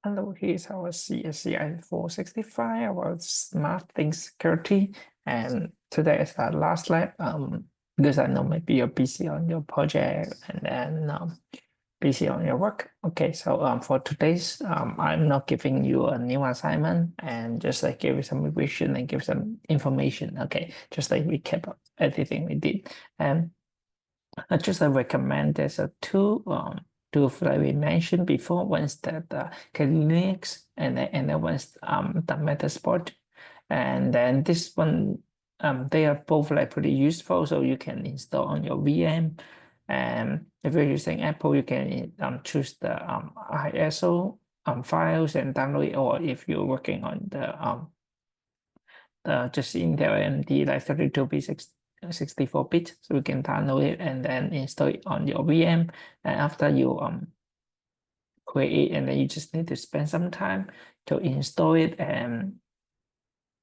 Hello, here's our CSCI 465 about smart things security. And today is our last lab. Because I know maybe you're busy on your project and then busy on your work. Okay, so for today's I'm not giving you a new assignment and just like give you some revision and give some information. Okay, just like recap of everything we did. And I just recommend there's a two that we mentioned before. One's that Linux and then one's the Metasport. And then this one they are both like pretty useful, so you can install on your VM. And if you're using Apple, you can choose the ISO files and download it, or if you're working on the just Intel AMD like 32-bit 64-bit, so you can download it and then install it on your VM. And after you create it, and then you just need to spend some time to install it. And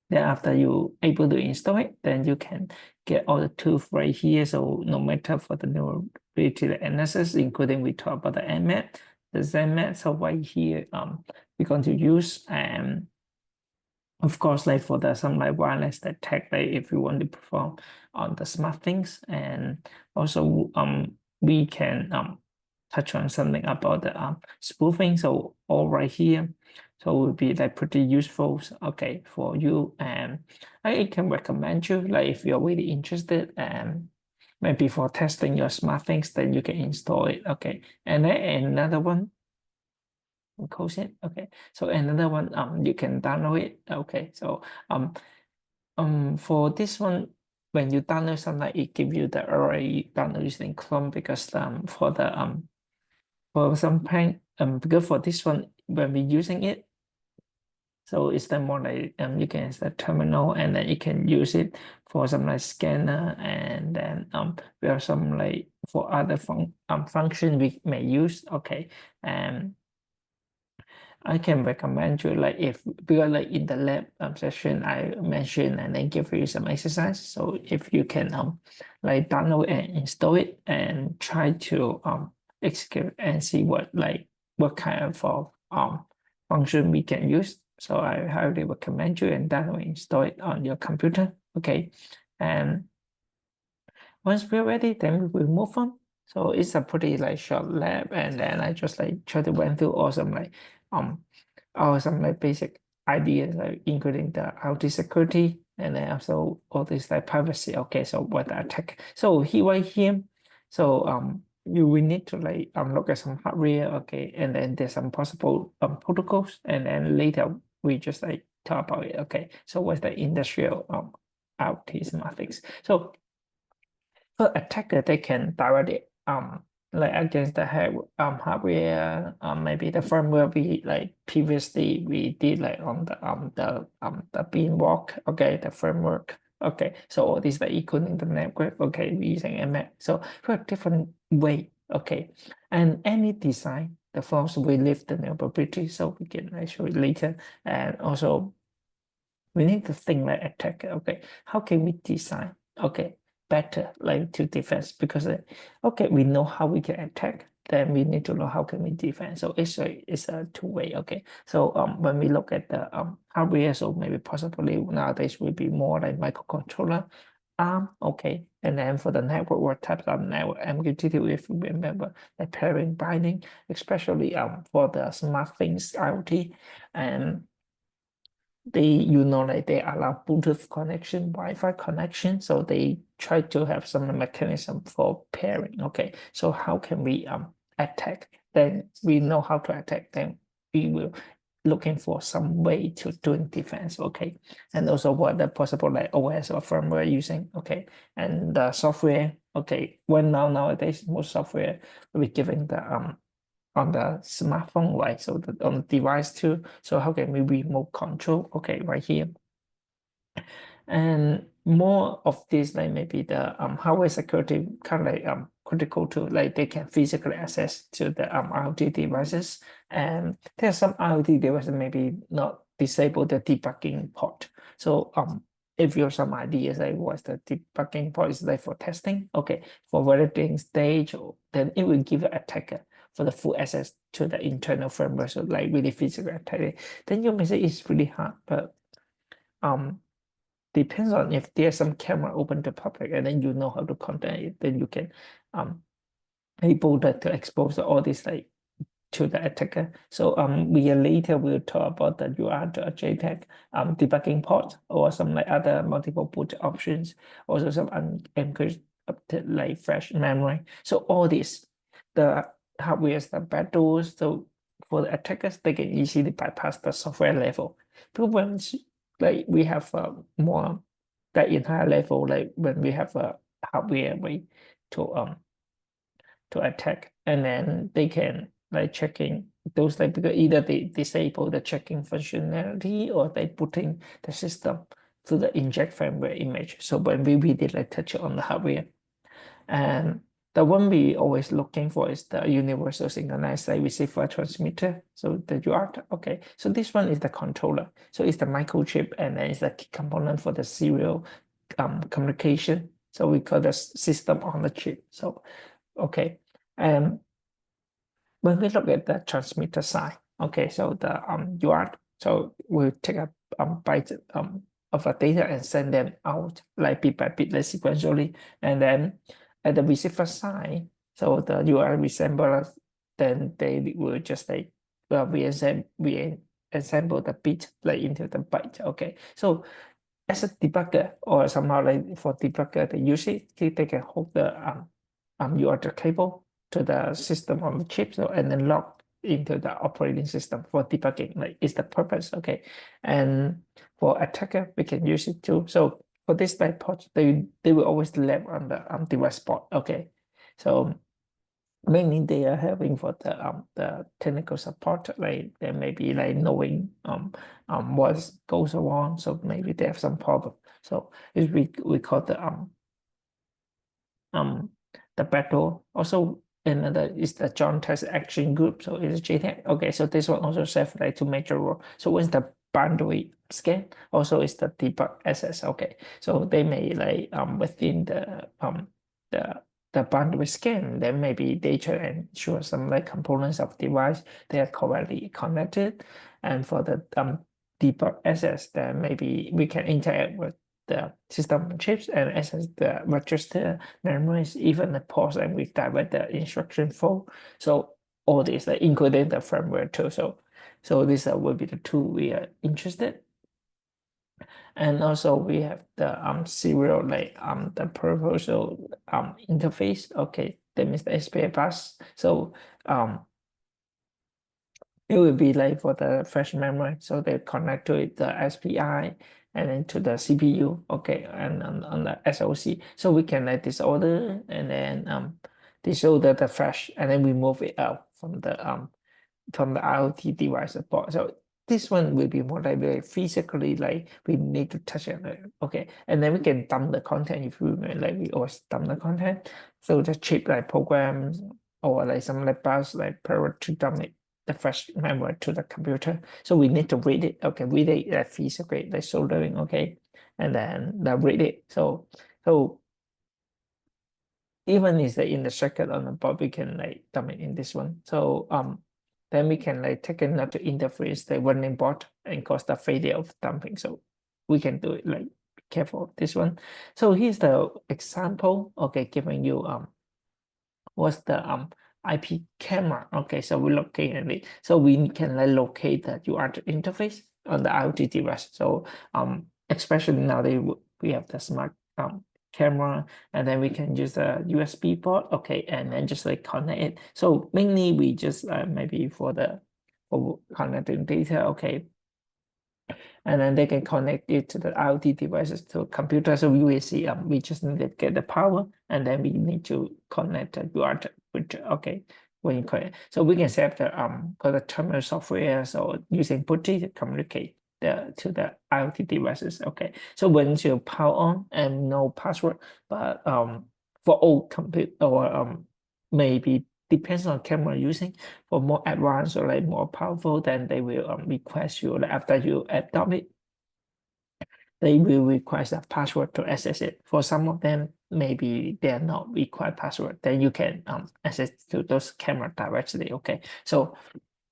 then after you able to install it, then you can get all the tools right here. So no matter for the vulnerability analysis, including we talk about the NMAP, the ZMAP. So right here, we're going to use of course, like for the some like wireless attack, like if you want to perform on the smart things. And also we can touch on something about the spoofing. So all right here. So it will be like pretty useful, okay, for you. And I can recommend you, like if you're really interested and maybe for testing your smart things, then you can install it. Okay. And then another one, close it. Okay. So another one, you can download it. Okay. So for this one, when you download something, it give you the already download using Chrome, because for some point because for this one when we're using it, so it's the more like you can use the terminal, and then you can use it for some like scanner, and then we have some like for other function we may use. Okay. And I can recommend you, like if because like in the lab session I mentioned and then give you some exercise. So if you can like download and install it and try to execute and see what kind of function we can use. So I highly recommend you and download and install it on your computer. Okay. And once we're ready, then we will move on. So it's a pretty like short lab, and then I just like try to went through all some like some like basic ideas, like including the IoT security, and then also all this like privacy. Okay, so what the attack. So here right here, so you will need to like look at some hardware. Okay, and then there's some possible protocols, and then later we just like talk about it. Okay, so what's the industrial IoT smart things. So for attacker, they can directly like against the hardware, maybe the firmware we like previously we did like on the beanwalk. Okay, the framework. Okay, so all these like including the network. Okay, we using MX. So for a different way. Okay, and any design, the first we leave the vulnerability, so we can actually later. And also we need to think like attacker. Okay, how can we design? Okay, better like to defense, because okay, we know how we can attack, then we need to know how can we defend. So it's a two-way. Okay, so when we look at the hardware, so maybe possibly nowadays will be more like microcontroller. Okay, and then for the network, what types of network MQTT, if you remember, like pairing binding, especially for the smart things IoT. And like they allow Bluetooth connection, Wi-Fi connection, so they try to have some mechanism for pairing. Okay, so how can we attack? Then we know how to attack. Then we will looking for some way to doing defense. Okay, and also what the possible like OS or firmware using. Okay, and the software. Okay, when nowadays most software will be giving the on the smartphone, right? So on the device too. So how can we remote control? Okay, right here. And more of this, like maybe the hardware security kind of like critical to like they can physically access to the IoT devices. And there are some IoT devices maybe not disable the debugging port. So if you have some ideas like what's the debugging port is like for testing, okay, for validating stage, then it will give an attacker for the full access to the internal firmware, so like really physical attack, then you may say it's really hard, but depends on if there's some camera open to public and then you know how to contact it, then you can able to expose all this like to the attacker. So we later will talk about the UART or JTAG debugging port or some like other multiple boot options, also some unencrypted like flash memory. So all this, the hardware is the bad doors. So for the attackers, they can easily bypass the software level. But once like we have more the entire level, like when we have a hardware way to attack, and then they can like checking those like because either they disable the checking functionality or they putting the system to the inject firmware image. So when we did like touch on the hardware, and the one we always looking for is the universal synchronized like receiver transmitter. So the UART, okay. So this one is the controller. So it's the microchip and then it's the key component for the serial communication. So we call the system on the chip. So okay. And when we look at the transmitter side, okay, so the UART, so we'll take a byte of a data and send them out like bit by bit, like sequentially. And then at the receiver side, so the UART resemblers, then they will just like we assemble the bit like into the byte. Okay, so as a debugger or somehow like for debugger, they usually they can hook the UART cable to the system on the chip, so and then log into the operating system for debugging. Like is the purpose, okay? And for attacker, we can use it too. So for this type port, they will always land on the device port, okay? So mainly they are having for the technical support, like they may be like knowing what goes wrong, so maybe they have some problem. So is we call um the battle. Also another is the joint test action group, so it's JTAG. Okay, so this one also serves like two major role. So once the boundary scan, also is the debug access. Okay, so they may like within the the boundary scan, then maybe they try and ensure some like components of device they are correctly connected. And for the debug access, then maybe we can interact with the system chips and access the register memories, even the ports, and we direct the instruction flow. So all this, like including the firmware too. So this will be the two we are interested. And also we have the serial like the proposal interface. Okay, that means the SPI bus. So it will be like for the flash memory, so they connect to it, the SPI and then to the CPU, okay, and on the SoC. So we can like disorder and then disorder the flash and then we move it out from the IoT device support. So this one will be more like very physically, like we need to touch it, okay, and then we can dump the content if we like we always dump the content. So the chip like programs or like some like bus like power to dump it the flash memory to the computer. So we need to read it, okay, read it like physically like soldering, okay, and then the read it. So even is in the circuit on the board, we can like dump it in this one. So then we can like take another interface the running board and cause the failure of dumping. So we can do it like careful of this one. So here's the example, okay, giving you what's the IP camera. Okay, so we locate it. So we can like locate the UART interface on the IoT device. So especially now we have the smart camera, and then we can use a USB port, okay, and then just like connect it. So mainly we just maybe for connecting data, okay, and then they can connect it to the IoT devices to a computer. So we will see we just need to get the power, and then we need to connect the UART with okay when you connect. So we can set the call the terminal software, so using PuTTY to communicate to the IoT devices. Okay, so once you power on and no password, but for all compute or maybe depends on camera using. For more advanced or like more powerful, then they will request you like, after you adopt it, they will request a password to access it. For some of them, maybe they are not required password, then you can access to those camera directly. Okay, so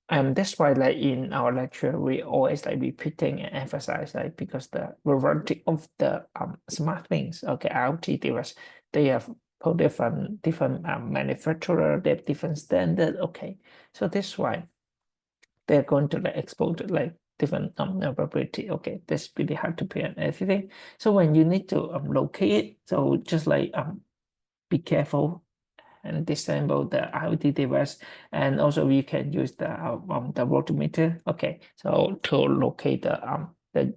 that's why like in our lecture we always like repeating and emphasize like because the variety of the smart things, okay, IoT device, they have for different manufacturer, they have different standard. Okay, so that's why they're going to like expose like different vulnerability. Okay, that's really hard to prevent everything. So when you need to locate it, so just like be careful and disable the IoT device, and also you can use the voltmeter. Okay, so to locate the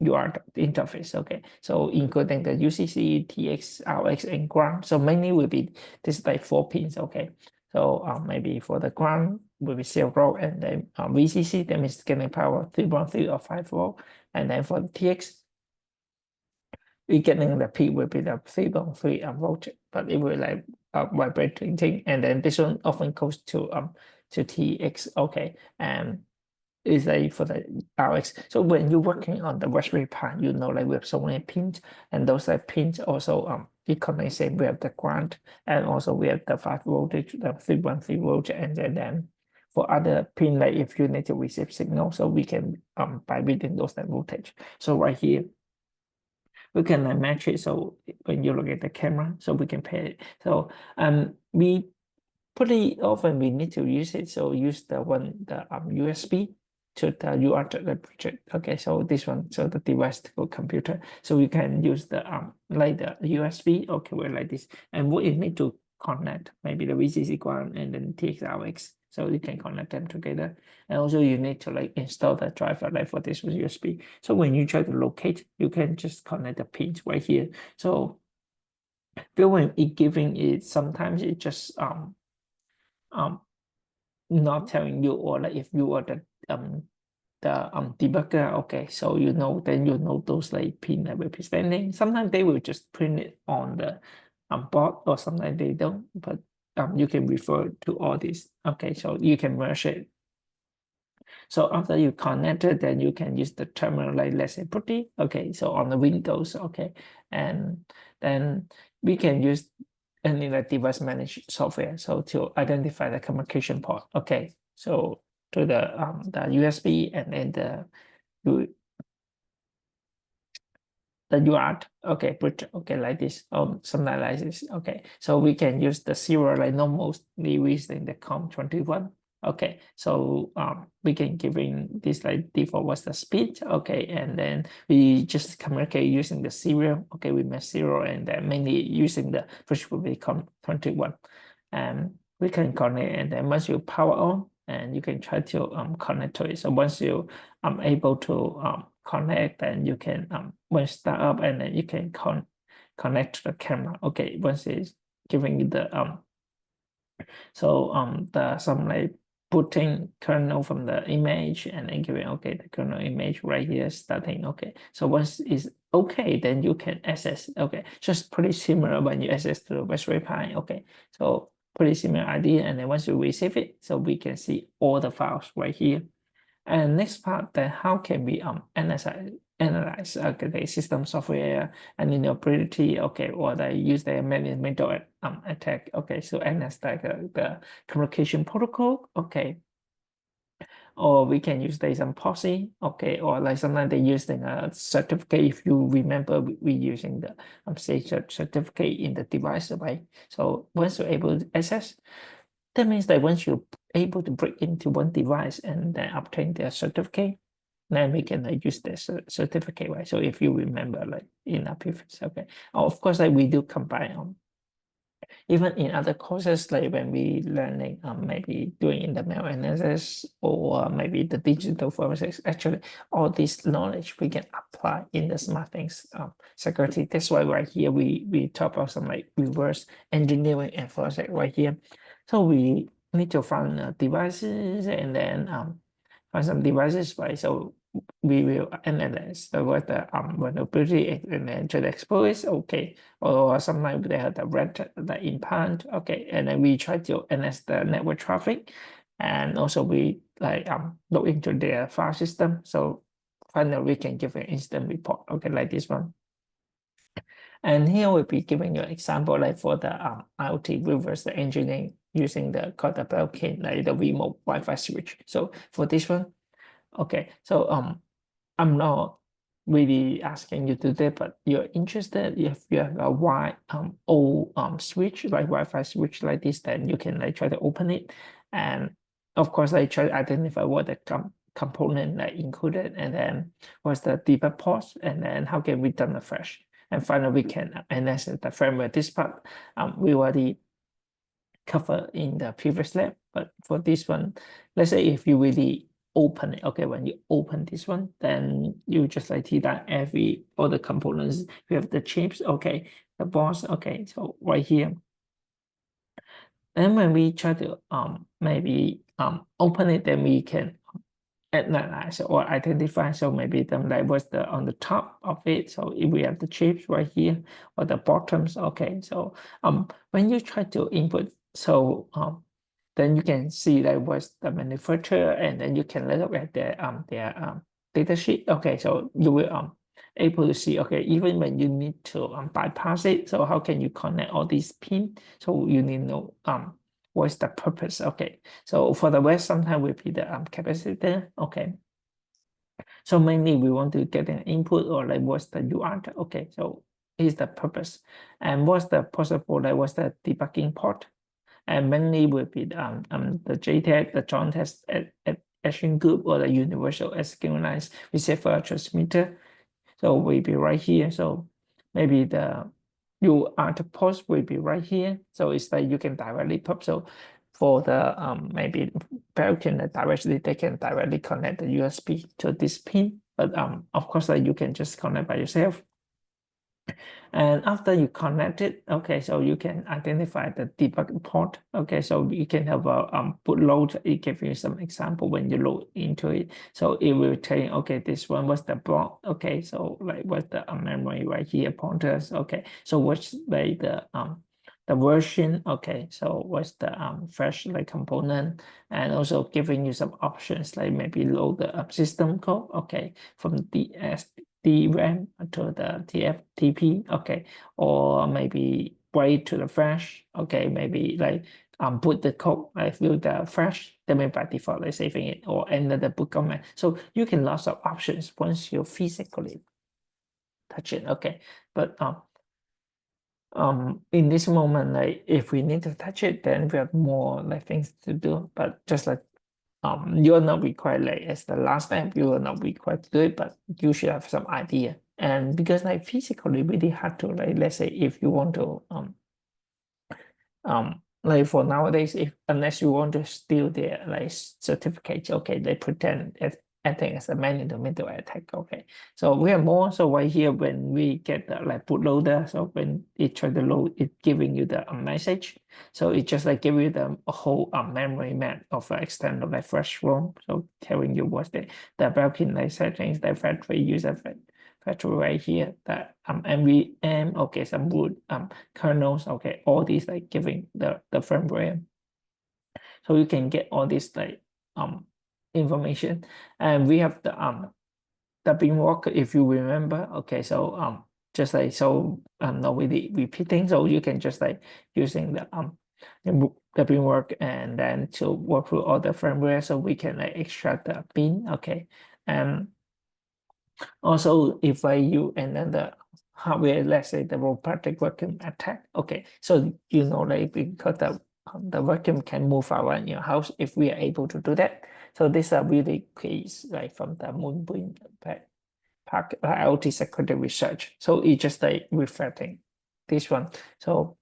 UART interface. Okay, so including the UCC, TX, RX, and ground. So mainly will be this like 4 pins. Okay, so maybe for the ground will be 0, and then VCC, that means getting power 3.3 or 5 volt, and then for the TX we getting the peak will be the 3.3 volt, but it will like vibrating, and then this one often goes to TX. Okay, and is like for the RX. So when you're working on the Raspberry Pi, you know like we have so many pins, and those like pins also it connect same we have the ground, and also we have the 5 voltage, the 3.3 volt, and then for other pin, like if you need to receive signal, so we can by reading those like voltage. So right here we can like match it. So when you look at the camera, so we can pair it. So we pretty often we need to use it. So use the USB to the UART the project. Okay, so this one, so the device for computer. So we can use the like the USB. Okay, we're like this, and what you need to connect maybe the VCC ground and then TXRX. So you can connect them together. And also you need to like install the driver like for this USB. So when you try to locate, you can just connect the pins right here. So when it giving it, sometimes it just um not telling you, or like if you are the debugger, okay, so you know, then you know those like pin that will be standing. Sometimes they will just print it on the board, or sometimes they don't, but you can refer to all this. Okay, so you can merge it. So after you connect it, then you can use the terminal, like let's say putty. Okay, so on the Windows. Okay, and then we can use any like device managed software, so to identify the communication port. Okay, so to the USB, and then the UART. Okay, put okay like this, something like this. Okay, so we can use the serial like normally using the COM21. Okay, so we can giving this like default was the speed. Okay, and then we just communicate using the serial. Okay, we make serial, and then mainly using the which will be COM21, and we can connect, and then once you power on, and you can try to connect to it. So once you able to connect, and you can when start up, and then you can connect to the camera. Okay, once it's giving you the so the some like putting kernel from the image, and then giving okay the kernel image right here starting. Okay, so once it's okay, then you can access. Okay, just pretty similar when you access to the Raspberry Pi. Okay, so pretty similar idea, and then once you receive it, so we can see all the files right here. And next part, then how can we analyze okay, the system software and interoperability, okay, or they use the middle attack. Okay, so analyze like the communication protocol. Okay, or we can use the some policy. Okay, or like sometimes they using a certificate. If you remember, we using the say certificate in the device, right? So once you're able to access, that means that once you're able to break into one device and then obtain their certificate, then we can use the certificate, right? So if you remember, like in our previous, okay. Of course, like we do combine even in other courses, like when we learning maybe doing in the mail analysis, or maybe the digital forensics, actually all this knowledge we can apply in the smart things security. That's why right here we talk about some like reverse engineering and forensic right here. So we need to find devices, and then find some devices, right? So we will analyze the what the vulnerability, and then to expose. Okay, or sometimes they have the red the implant. Okay, and then we try to analyze the network traffic, and also we like look into their file system. So finally we can give an instant report. Okay, like this one. And here we'll be giving you an example like for the IoT reverse engineering using the called the Belkin, like the remote Wi-Fi switch. So for this one, okay, so I'm not really asking you to do that, but you're interested if you have a wide old switch like Wi-Fi switch like this, then you can like try to open it, and of course like try to identify what the component like included, and then what's the debug ports, and then how can we done the fresh, and finally we can enhance the firmware. This part we already covered in the previous lab, but for this one, let's say if you really open it, okay, when you open this one, then you just like see that every all the components, we have the chips, okay, the box, okay, so right here. And when we try to maybe open it, then we can analyze or identify. So maybe them like what's the on the top of it. So if we have the chips right here or the bottoms, okay. So when you try to input, so then you can see like what's the manufacturer, and then you can look at their data sheet. Okay, so you will able to see, okay, even when you need to bypass it, so how can you connect all these pins? So you need to know what's the purpose. Okay, so for the rest, sometimes will be the capacitor. Okay, so mainly we want to get an input or like what's the UART. Okay, so is the purpose, and what's the possible, like what's the debugging port, and mainly will be the JTAG, the joint test at action group, or the universal synchronized receiver transmitter. So will be right here. So maybe the UART post will be right here. So it's like you can directly pop. So for the maybe Belkin directly, they can directly connect the USB to this pin. But of course, like you can just connect by yourself. And after you connect it, okay, so you can identify the debug port. Okay, so you can have a bootload. It gives you some example when you load into it. So it will tell you, okay, this one was the block. Okay, so like what's the memory right here, pointers. Okay, so what's like the version. Okay, so what's the fresh like component, and also giving you some options like maybe load the system code. Okay, from DRAM to the TFTP, okay, or maybe write to the flash, okay, maybe like put the code like through the flash, then maybe by default like saving it, or enter the boot command. So you can lots of options once you physically touch it, okay. But in this moment, like if we need to touch it, then we have more like things to do. But just like you are not required, like as the last time, you are not required to do it, but you should have some idea. And because like physically really hard to, like let's say if you want to like for nowadays, if unless you want to steal their like certificates, okay, they pretend as acting as a man in the middle attack. Okay, so we have more. So right here, when we get the like bootloader, so when it try to load, it giving you the message. So it just like give you the a whole memory map of external like flash ROM. So telling you what's the Belkin like settings, the factory user factory right here, that MVM, okay, some root kernels, okay, all these like giving the firmware. So you can get all this like information. And we have the bin walker, if you remember. Okay, so just like so not really repeating, so you can just like using the bin work, and then to work through all the firmware, so we can like extract the bin. Okay, and also if I use another hardware, let's say the robotic vacuum attack. Okay, so you know, like because the vacuum can move around your house, if we are able to do that. So these are really case like from the Moonbeam Park IoT security research. So it's just like reflecting this one. So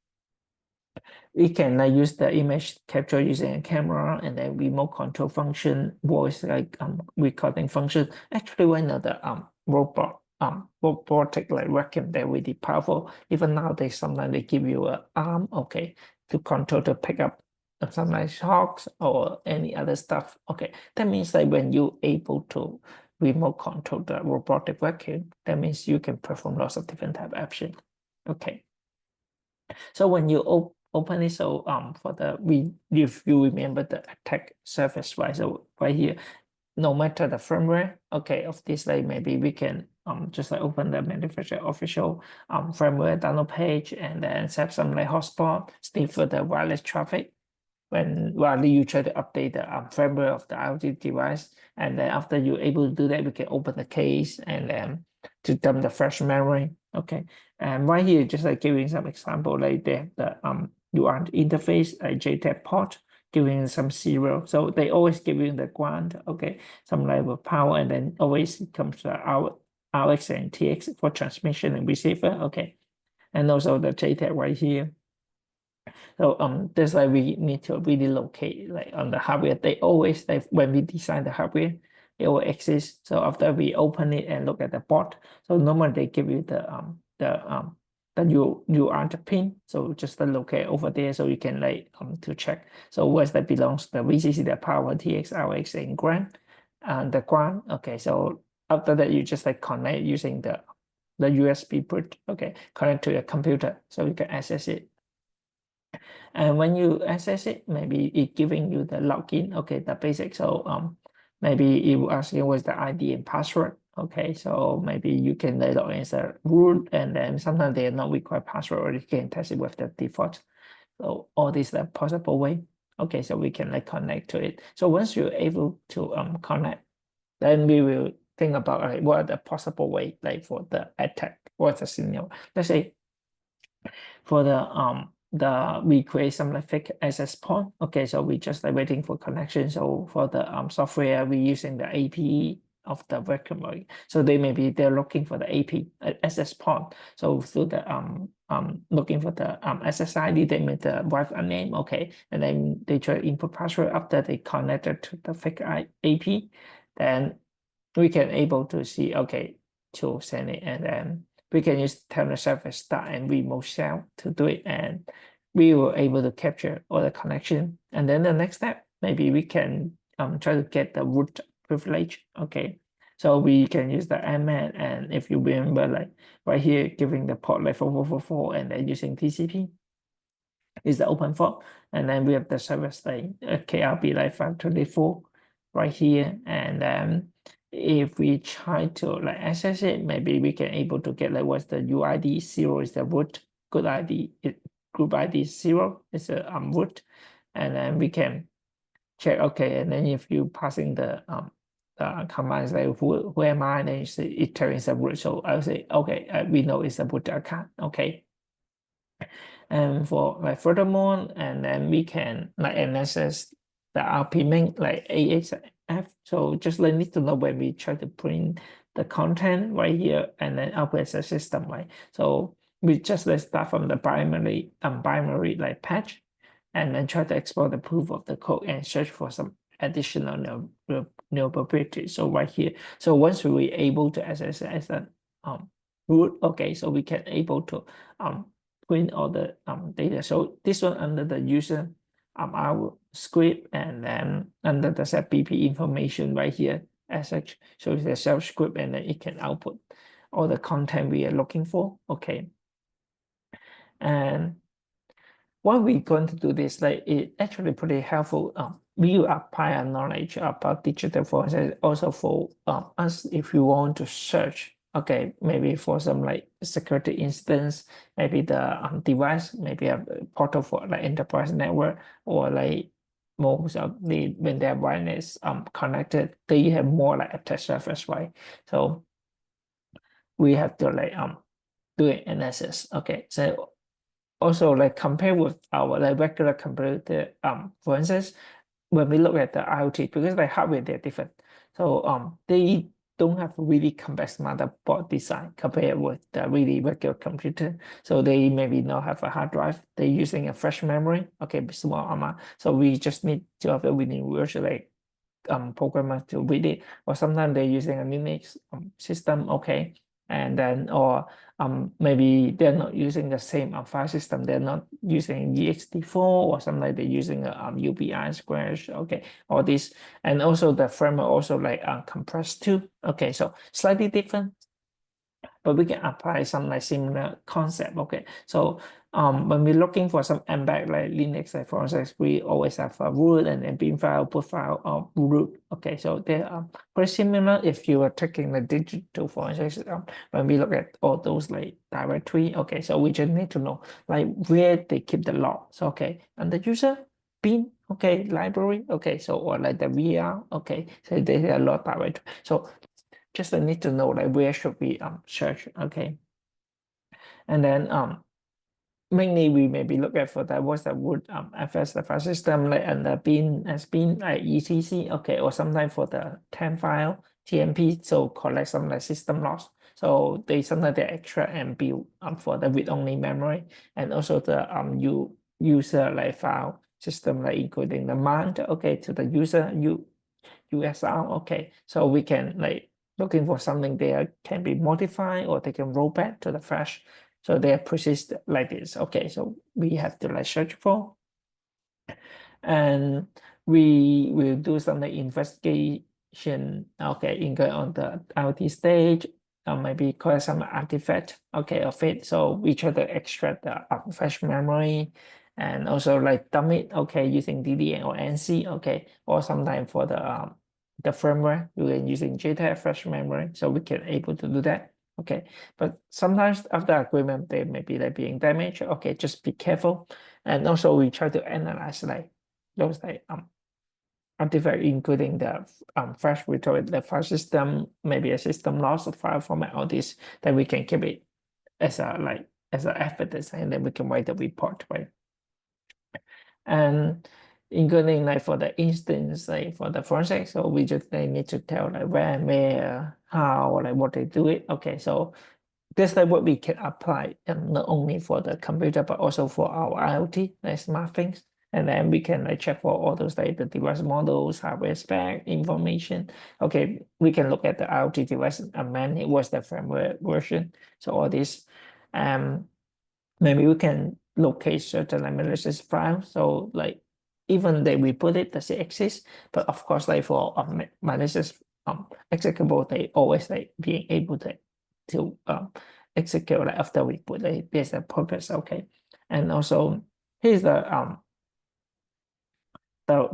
we can use the image capture using a camera, and then remote control function, voice like recording function. Actually, one of the robotic like vacuum, they're really powerful. Even nowadays, sometimes they give you an arm, okay, to control to pick up some like shocks or any other stuff. Okay, that means like when you able to remote control the robotic vacuum, that means you can perform lots of different type of action. Okay. So when you open it, so for the if you remember the attack surface, right? So right here, no matter the firmware, okay, of this, like maybe we can just like open the manufacturer official firmware download page and then set some like hotspot, stay for the wireless traffic while you try to update the firmware of the IoT device. And then after you're able to do that, we can open the case and then to dump the fresh memory. Okay, and right here, just like giving some example, like they have the UART interface, a JTAG port, giving some serial. So they always give you the ground, okay, some level of power, and then always comes to our RX and TX for transmission and receiver, okay. And also the JTAG right here. So that's why we need to really locate like on the hardware. They always like when we design the hardware, it will exist. So after we open it and look at the board, so normally they give you the UART pin. So just to locate over there so you can like to check. So where that belongs, the VCC, the power, TX, RX, and ground, and the ground. Okay, so after that you just like connect using the USB port. Okay, connect to your computer so you can access it. And when you access it, maybe it giving you the login, okay, the basic. So maybe it will ask you what's the ID and password. Okay, so maybe you can log in as a root, and then sometimes they are not require password, or you can test it with the default. So all these are possible way. Okay, so we can like connect to it. So once you're able to connect, then we will think about like, what are the possible way like for the attack. What's the scenario? Let's say for the we create some like fake access point. Okay, so we just like waiting for connection. So for the software, we using the APE of the vacuum. So they're looking for the AP access point. So through the looking for the SSID, they make the Wi-Fi name. Okay, and then they try input password after they connected to the fake AP. Then we can able to see, okay, to send it, and then we can use terminal service start and remote shell to do it, and we were able to capture all the connection. And then the next step, maybe we can try to get the root privilege. Okay, so we can use the MN, and if you remember, like right here, giving the port like 4444, and then using TCP is the open fork, and then we have the service like KRB like 524 right here, and then if we try to like access it, maybe we can able to get like what's the UID 0 is the root, good ID, group ID 0 is a root, and then we can check, okay, and then if you passing the commands like who am I, then you see it turns a root. So I'll say, okay, we know it's a root account, okay. And for like furthermore, and then we can like access the RP like AXF. So just like need to know when we try to print the content right here and then output as a system, right? So we just let's start from the primary like patch, and then try to explore the proof of the code and search for some additional notability. So right here, so once we able to access it as a root, okay, so we can able to print all the data. So this one under the user our script, and then under the set BP information right here as such. So it's a self script, and then it can output all the content we are looking for. Okay. And what we're going to do this, like it actually pretty helpful. We apply our knowledge about digital forensics also for us if you want to search, okay, maybe for some like security instance, maybe the device, maybe a portal for like enterprise network, or like most of the when their wireless connected, they have more like attack surface, right? So we have to like do an analysis. Okay, so also like compare with our like regular computer, for instance, when we look at the IoT, because the hardware they're different, so they don't have really complex motherboard design compared with the really regular computer. So they maybe not have a hard drive, they're using a flash memory, okay, small amount. So we just need to have a winning virtual like programmer to read it, or sometimes they're using a Linux system, okay, and then or maybe they're not using the same file system, they're not using ext4, or sometimes they're using a UBI squash, okay, all this, and also the firmware also like compressed too, okay, so slightly different. but we can apply some like similar concept. Okay, so when we're looking for some embed like Linux, like for instance, we always have a root and then bin file, put file, or root. Okay, so they are very similar if you are taking the digital, for instance, when we look at all those like directory. Okay, so we just need to know like where they keep the log. So okay, and the user bin, okay, library, okay, so or like the VR, okay, so there's a lot directory. So just need to know like where should we search, okay, and then mainly we maybe look at for that what's the root FS the file system like and the bin as bin like etc, okay, or sometimes for the temp file TMP, so collect some like system loss. So they sometimes they extract and build for the read-only memory, and also the user like file system like including the mount, okay, to the user USR, okay, so we can like looking for something there can be modified or they can roll back to the flash. So they are persist like this. Okay, so we have to like search for, and we will do some like investigation. Okay, in going on the IoT stage, maybe collect some artifact. Okay, of it. So we try to extract the flash memory, and also like dump it. Okay, using DDN or NC. Okay, or sometimes for the firmware, we can using JTAG flash memory, so we can able to do that. Okay, but sometimes after agreement, they may be like being damaged. Okay, just be careful. And also we try to analyze like those like artifact, including the flash read the file system, maybe a system loss of file format, all this, that we can keep it as a like as an evidence, and then we can write the report, right? And including like for the instance, like for the forensic, so we just need to tell like when, where, how, like what they do it. Okay, so that's like what we can apply, and not only for the computer but also for our IoT, like smart things. And then we can like check for all those like the device models, hardware spec information. Okay, we can look at the IoT device and man, it was the firmware version. So all this, maybe we can locate certain like malicious files. So like even they we put it does it exist, but of course like for malicious executable, they always like being able to execute like after we put like there's a purpose. Okay, and also here's the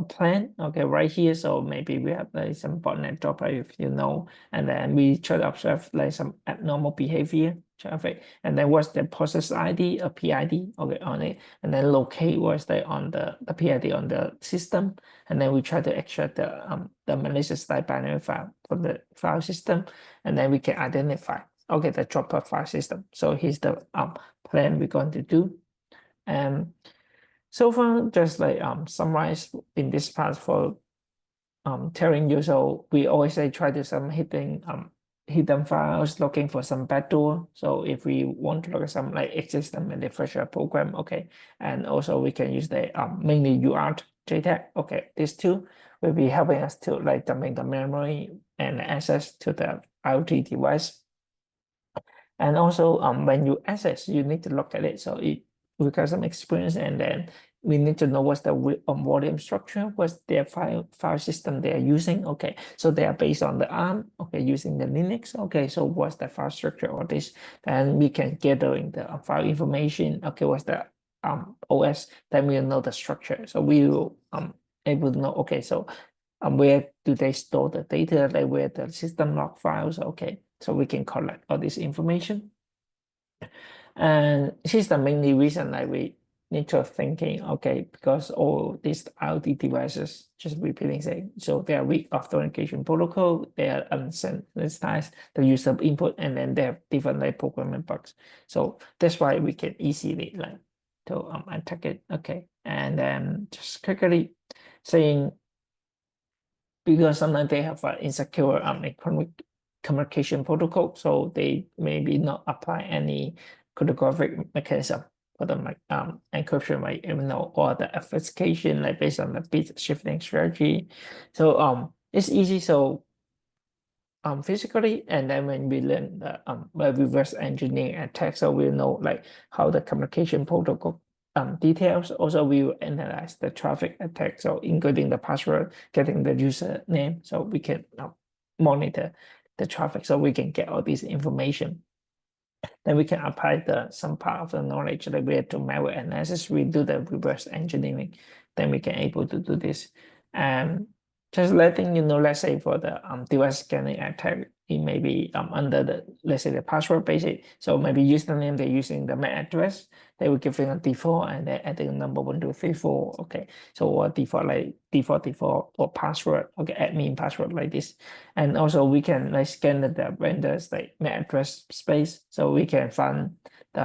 plan, okay, right here. So maybe we have like some botnet dropper, if you know, and then we try to observe like some abnormal behavior traffic, and then what's the process ID or PID, okay, on it, and then locate what's the on the PID on the system, and then we try to extract the malicious type binary file from the file system, and then we can identify, okay, the dropper file system. So here's the plan we're going to do. And so far, just like summarize in this part for telling you, so we always say try to some hidden files, looking for some backdoor. So if we want to look at some like existing manufacturer program, okay, and also we can use the mainly UART JTAG. Okay, these two will be helping us to like dumping the memory and access to the IoT device. And also when you access, you need to look at it. So it requires some experience, and then we need to know what's the volume structure, what's their file system they are using. Okay, so they are based on the ARM, okay, using the Linux. Okay, so what's the file structure or this? Then we can gathering the file information. Okay, what's the OS? Then we'll know the structure. So we will able to know, okay, so where do they store the data, like where the system log files. Okay, so we can collect all this information. And here's the mainly reason that we need to thinking, okay, because all these IoT devices, just repeating saying, so they are weak authentication protocol, they are unsensitized the user input, and then they have different like programming bugs. So that's why we can easily like to attack it. Okay, and then just quickly saying, because sometimes they have an insecure communication protocol, so they maybe not apply any cryptographic mechanism for the encryption, right? Even though or the obfuscation like based on the bit shifting strategy. So it's easy. So physically, and then when we learn the reverse engineering attack, so we know like how the communication protocol details. Also, we will analyze the traffic attack, so including the password, getting the user name, so we can monitor the traffic, so we can get all this information. Then we can apply some part of the knowledge related to malware analysis. We do the reverse engineering. Then we can able to do this. And just letting you know, let's say for the device scanning attack, it may be under the, let's say, the password basic. So maybe username, they're using the MAC address. They will give a default and they're adding number 1234. Okay. So or default like default or password. Okay, admin password like this. And also we can like scan the vendors like MAC address space. So we can find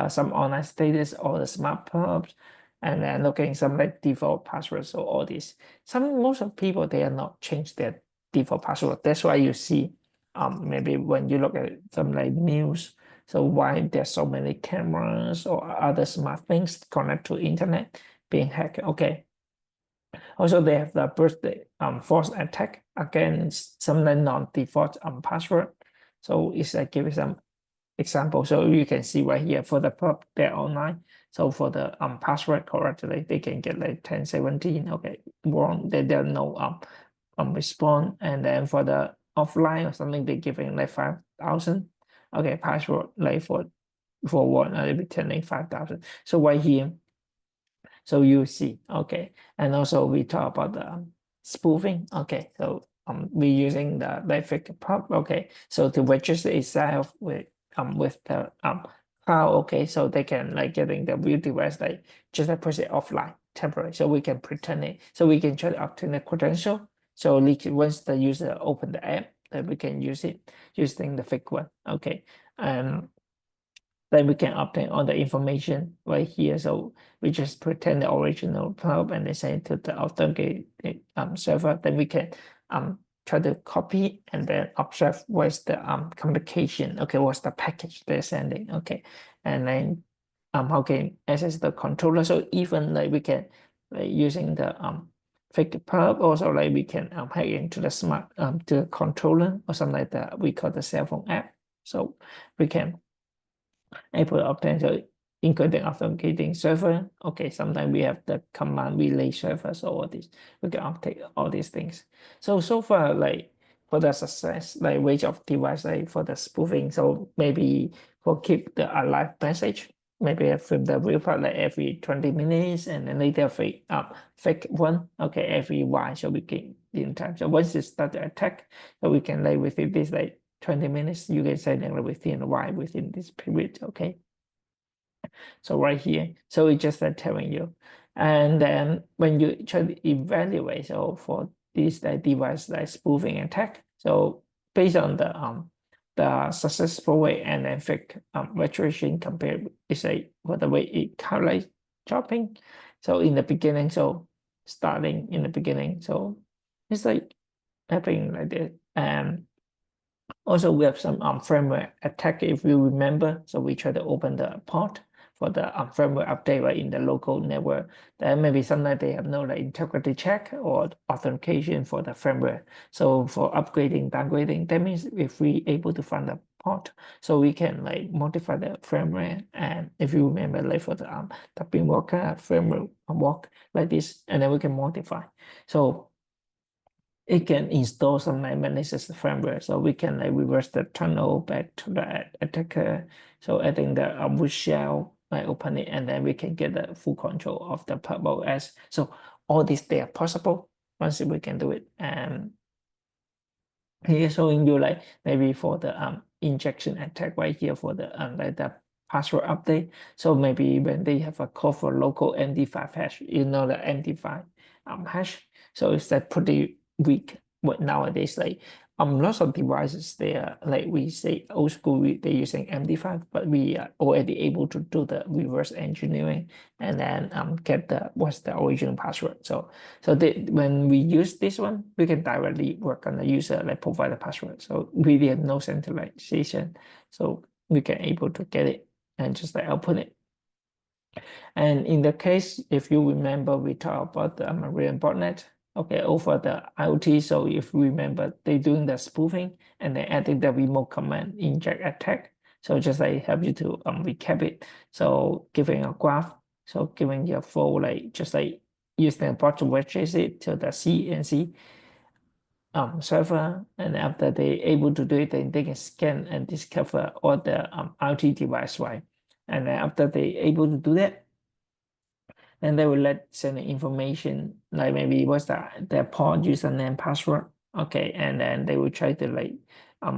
some online status or the smart probes and then looking some like default passwords or all this. Most of people they are not change their default password. That's why you see maybe when you look at some like news, so why there's so many cameras or other smart things connect to internet being hacked. Okay. Also, they have the birthday false attack against some like non-default password. So it's like give you some example. So you can see right here for the pub they're online. So for the password correctly, they can get like 1017. Okay, wrong. There no response. And then for the offline or something, they giving like 5,000. Okay, password like for one, returning 5,000. So right here, so you see, okay. And also we talk about the spoofing. Okay, so we're using the fake prop. Okay, so to register itself with the cloud. Okay, so they can like getting the real device like just like push it offline temporary. So we can pretend it. So we can try to obtain the credential. So once the user open the app, then we can use it using the fake one. Okay, and then we can obtain all the information right here. So we just pretend the original probe and then send it to the authenticated server. Then we can try to copy and then observe what's the communication. Okay, what's the package they're sending. Okay, and then how can access the controller. So even like we can like using the fake probe, also like we can hack into the smart to the controller or something like that. We call the cell phone app. So we can able to obtain, so including authenticating server. Okay, sometimes we have the command relay server, so all this we can obtain all these things. So far, like for the success like range of device like for the spoofing, so maybe for keep the alive message, maybe from the real part like every 20 minutes and then later fake one, okay, every while, so we can in time. So once you start the attack, so we can like within this like 20 minutes, you can say that within a while within this period. Okay, so right here, so it's just telling you. And then when you try to evaluate, so for this device like spoofing attack, so based on the successful way and then fake restoration compared, it's like what the way it calculates dropping. So in the beginning, so starting in the beginning, so it's like happening like this. And also, we have some firmware attack, if you remember. So we try to open the port for the firmware update right in the local network. Then maybe sometimes they have no like integrity check or authentication for the firmware. So for upgrading, downgrading, that means if we able to find the port, so we can like modify the firmware. And if you remember, like for the pin walker firmware walk like this, and then we can modify. So it can install some like malicious firmware, so we can like reverse the tunnel back to the attacker. So adding the root shell, like open it, and then we can get the full control of the purple S. So all these they are possible once we can do it. And here showing you like maybe for the injection attack right here for the like the password update. So maybe when they have a call for local MD5 hash, you know the MD5 hash. So it's that pretty weak. But nowadays, like lots of devices they are like we say old school, they're using MD5, but we are already able to do the reverse engineering and then get the what's the original password. So when we use this one, we can directly work on the user like provide the password. So really have no centralization. So we can able to get it and just like output it. And in the case, if you remember, we talked about the Marine botnet, okay, over the IoT. So if you remember, they doing the spoofing and then adding the remote command inject attack. So just like help you to recap it. So giving a graph, so giving your full like just like using a bot to retrace it to the CNC server, and after they able to do it, then they can scan and discover all the IoT device, right? And then after they able to do that, and they will send the information like maybe what's their port username password. Okay, and then they will try to like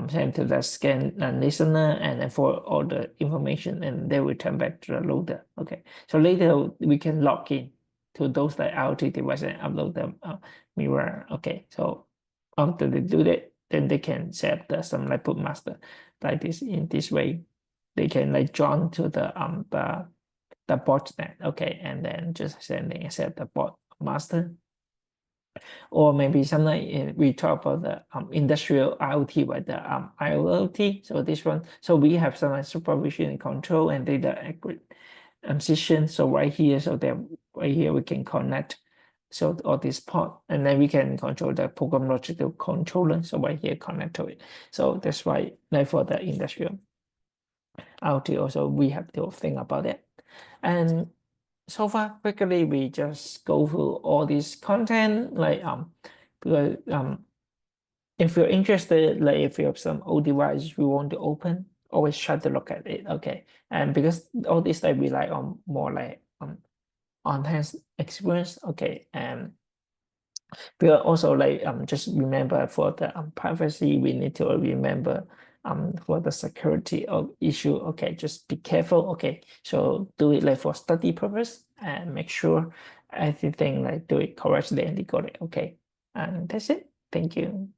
send to the scan listener and then for all the information, and they will turn back to the loader. Okay, so later we can log in to those like IoT devices and upload them mirror. Okay, so after they do that, then they can set the some like put master like this. In this way they can like join to the botnet. Okay, and then just sending and set the bot master. Or maybe sometimes we talk about the industrial IoT, right? The IoT. So this one, so we have some like supervision and control and data acquisition. So right here, so that right here we can connect. So all this port, and then we can control the program logic controller. So right here connect to it. So that's why like for the industrial IoT also we have to think about it. And so far quickly we just go through all this content like because if you're interested, like if you have some old device you want to open, always try to look at it. Okay, and because all this like rely on more like on hands experience. Okay, and we are also like just remember for the privacy, we need to remember for the security of issue. Okay, just be careful. Okay, so do it like for study purpose and make sure everything like do it correctly and got it. Okay, and that's it. Thank you.